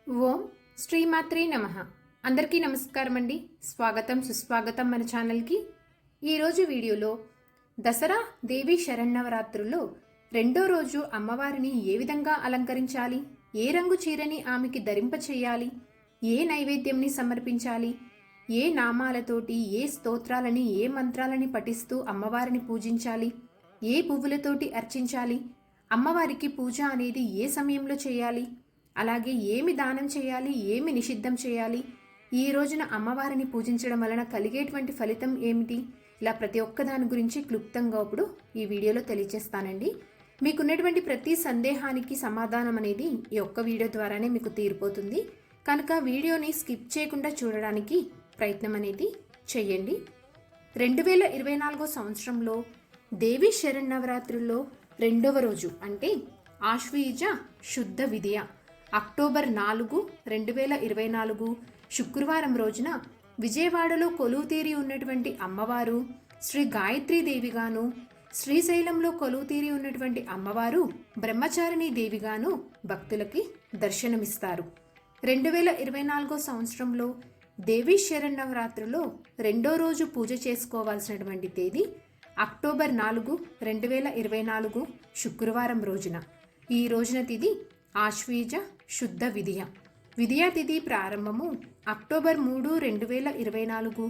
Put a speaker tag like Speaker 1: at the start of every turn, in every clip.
Speaker 1: ఓం శ్రీమాత్రే నమః. అందరికీ నమస్కారం అండి. స్వాగతం సుస్వాగతం మన ఛానల్కి. ఈరోజు వీడియోలో దసరా దేవి శరన్నవరాత్రుల్లో రెండో రోజు అమ్మవారిని ఏ విధంగా అలంకరించాలి, ఏ రంగు చీరని ఆమెకి ధరింపచేయాలి, ఏ నైవేద్యంని సమర్పించాలి, ఏ నామాలతోటి ఏ స్తోత్రాలని ఏ మంత్రాలని పఠిస్తూ అమ్మవారిని పూజించాలి, ఏ పువ్వులతోటి అర్చించాలి, అమ్మవారికి పూజ అనేది ఏ సమయంలో చేయాలి, అలాగే ఏమి దానం చేయాలి, ఏమి నిషిద్ధం చేయాలి, ఈ రోజున అమ్మవారిని పూజించడం వలన కలిగేటువంటి ఫలితం ఏమిటి, ఇలా ప్రతి ఒక్క దాని గురించి క్లుప్తంగా ఇప్పుడు ఈ వీడియోలో తెలియజేస్తానండి. మీకున్నటువంటి ప్రతి సందేహానికి సమాధానం అనేది ఈ ఒక్క వీడియో ద్వారానే మీకు తీరిపోతుంది కనుక వీడియోని స్కిప్ చేయకుండా చూడడానికి ప్రయత్నం అనేది చేయండి. 2024 సంవత్సరంలో దేవి శరన్నవరాత్రుల్లో రెండవ రోజు అంటే ఆశ్వయుజ శుద్ధ విదియ అక్టోబర్ 4, 2024 శుక్రవారం రోజున విజయవాడలో కొలువుతీరి ఉన్నటువంటి అమ్మవారు శ్రీ గాయత్రీ దేవిగాను, శ్రీశైలంలో కొలువుతీరి ఉన్నటువంటి అమ్మవారు బ్రహ్మచారిణీ దేవిగాను భక్తులకి దర్శనమిస్తారు. 2024 సంవత్సరంలో దేవీ శరన్నవరాత్రులో రెండో రోజు పూజ చేసుకోవాల్సినటువంటి తేదీ అక్టోబర్ 4, 2024 శుక్రవారం రోజున. ఈ రోజున తిథి ఆశ్వీజ శుద్ధ విదియ. విదియా తిథి ప్రారంభము అక్టోబర్ 3, 2024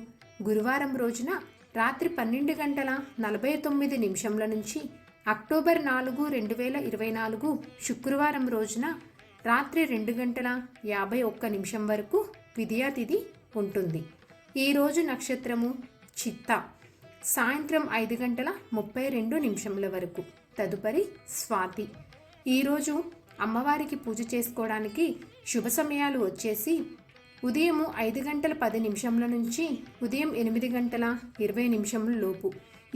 Speaker 1: గురువారం రోజున రాత్రి 12:49 నుంచి అక్టోబర్ 4, 2024 శుక్రవారం రోజున రాత్రి 2:51 వరకు విదియా తిథి ఉంటుంది. ఈరోజు నక్షత్రము చిత్త. సాయంత్రం 5:32 వరకు. తదుపరి స్వాతి. ఈరోజు అమ్మవారికి పూజ చేసుకోవడానికి శుభ సమయాలు వచ్చేసి ఉదయం 5:10 నుంచి ఉదయం 8:20 లోపు.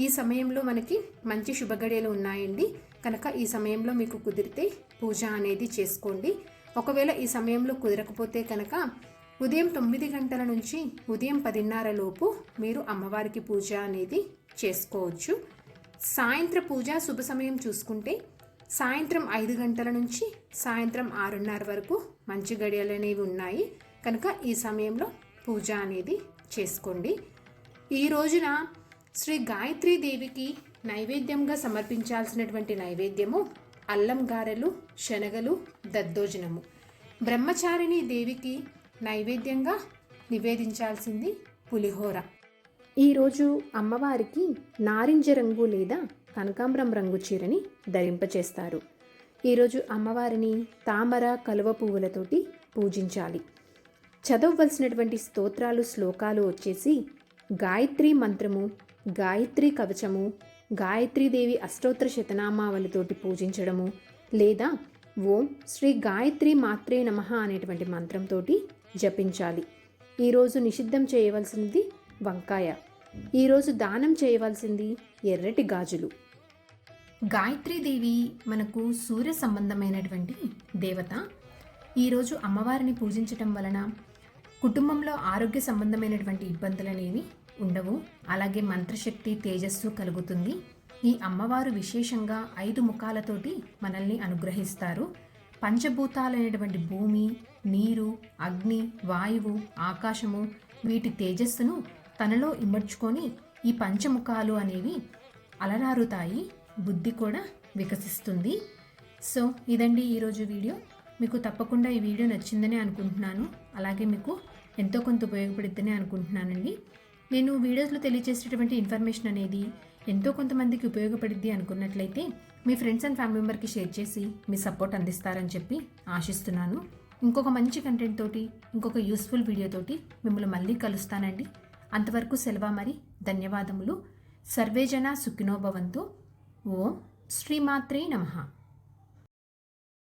Speaker 1: ఈ సమయంలో మనకి మంచి శుభగడియలు ఉన్నాయండి కనుక ఈ సమయంలో మీకు కుదిరితే పూజ అనేది చేసుకోండి. ఒకవేళ ఈ సమయంలో కుదరకపోతే కనుక ఉదయం 9 గంటల నుంచి ఉదయం 10:30 లోపు మీరు అమ్మవారికి పూజ అనేది చేసుకోవచ్చు. సాయంత్ర పూజ శుభ సమయం చూసుకుంటే సాయంత్రం 5 గంటల నుంచి సాయంత్రం 6:30 వరకు మంచి గడియలు అనేవి ఉన్నాయి కనుక ఈ సమయంలో పూజ అనేది చేసుకోండి. ఈ రోజున శ్రీ గాయత్రీ దేవికి నైవేద్యంగా సమర్పించాల్సినటువంటి నైవేద్యము అల్లం గారెలు, శనగలు, దద్దోజనము. బ్రహ్మచారిణీ దేవికి నైవేద్యంగా నివేదించాల్సింది పులిహోర. ఈరోజు అమ్మవారికి నారింజ రంగు లేదా కనకాంబరం రంగు చీరని ధరింపచేస్తారు. ఈరోజు అమ్మవారిని తామర, కలువ పువ్వులతోటి పూజించాలి. చదవవలసినటువంటి స్తోత్రాలు, శ్లోకాలు వచ్చేసి గాయత్రీ మంత్రము, గాయత్రీ కవచము, గాయత్రీదేవి అష్టోత్తర శతనామావళితోటి పూజించడము లేదా ఓం శ్రీ గాయత్రీ మాత్రే నమః అనేటువంటి మంత్రంతో జపించాలి. ఈరోజు నిషిద్ధం చేయవలసినది వంకాయ. ఈరోజు దానం చేయవలసింది ఎర్రటి గాజులు. గాయత్రీదేవి మనకు సూర్య సంబంధమైనటువంటి దేవత. ఈరోజు అమ్మవారిని పూజించటం వలన కుటుంబంలో ఆరోగ్య సంబంధమైనటువంటి ఇబ్బందులు అనేవి ఉండవు. అలాగే మంత్రశక్తి, తేజస్సు కలుగుతుంది. ఈ అమ్మవారు విశేషంగా 5 ముఖాలతోటి మనల్ని అనుగ్రహిస్తారు. పంచభూతాలైనటువంటి భూమి, నీరు, అగ్ని, వాయువు, ఆకాశము వీటి తేజస్సును తనలో ఇమర్చుకొని ఈ పంచముఖాలు అనేవి అలరారుతాయి. బుద్ధి కూడా వికసిస్తుంది. సో ఇదండి ఈరోజు వీడియో. మీకు తప్పకుండా ఈ వీడియో నచ్చిందని అనుకుంటున్నాను. అలాగే మీకు ఎంతో కొంత ఉపయోగపడుతుందని అనుకుంటున్నానండి. నేను వీడియోస్లో తెలియజేసేటటువంటి ఇన్ఫర్మేషన్ అనేది ఎంతో కొంతమందికి ఉపయోగపడుద్ది అనుకున్నట్లయితే మీ ఫ్రెండ్స్ అండ్ ఫ్యామిలీ మెంబర్కి షేర్ చేసి మీ సపోర్ట్ అందిస్తారని చెప్పి ఆశిస్తున్నాను. ఇంకొక మంచి కంటెంట్ తోటి, ఇంకొక యూస్ఫుల్ వీడియోతోటి మిమ్మల్ని మళ్ళీ కలుస్తానండి. అంతవరకు సెలవు. మరి ధన్యవాదములు. సర్వేజన సుఖినో భవంతు. ఓం శ్రీమాత్రే నమః.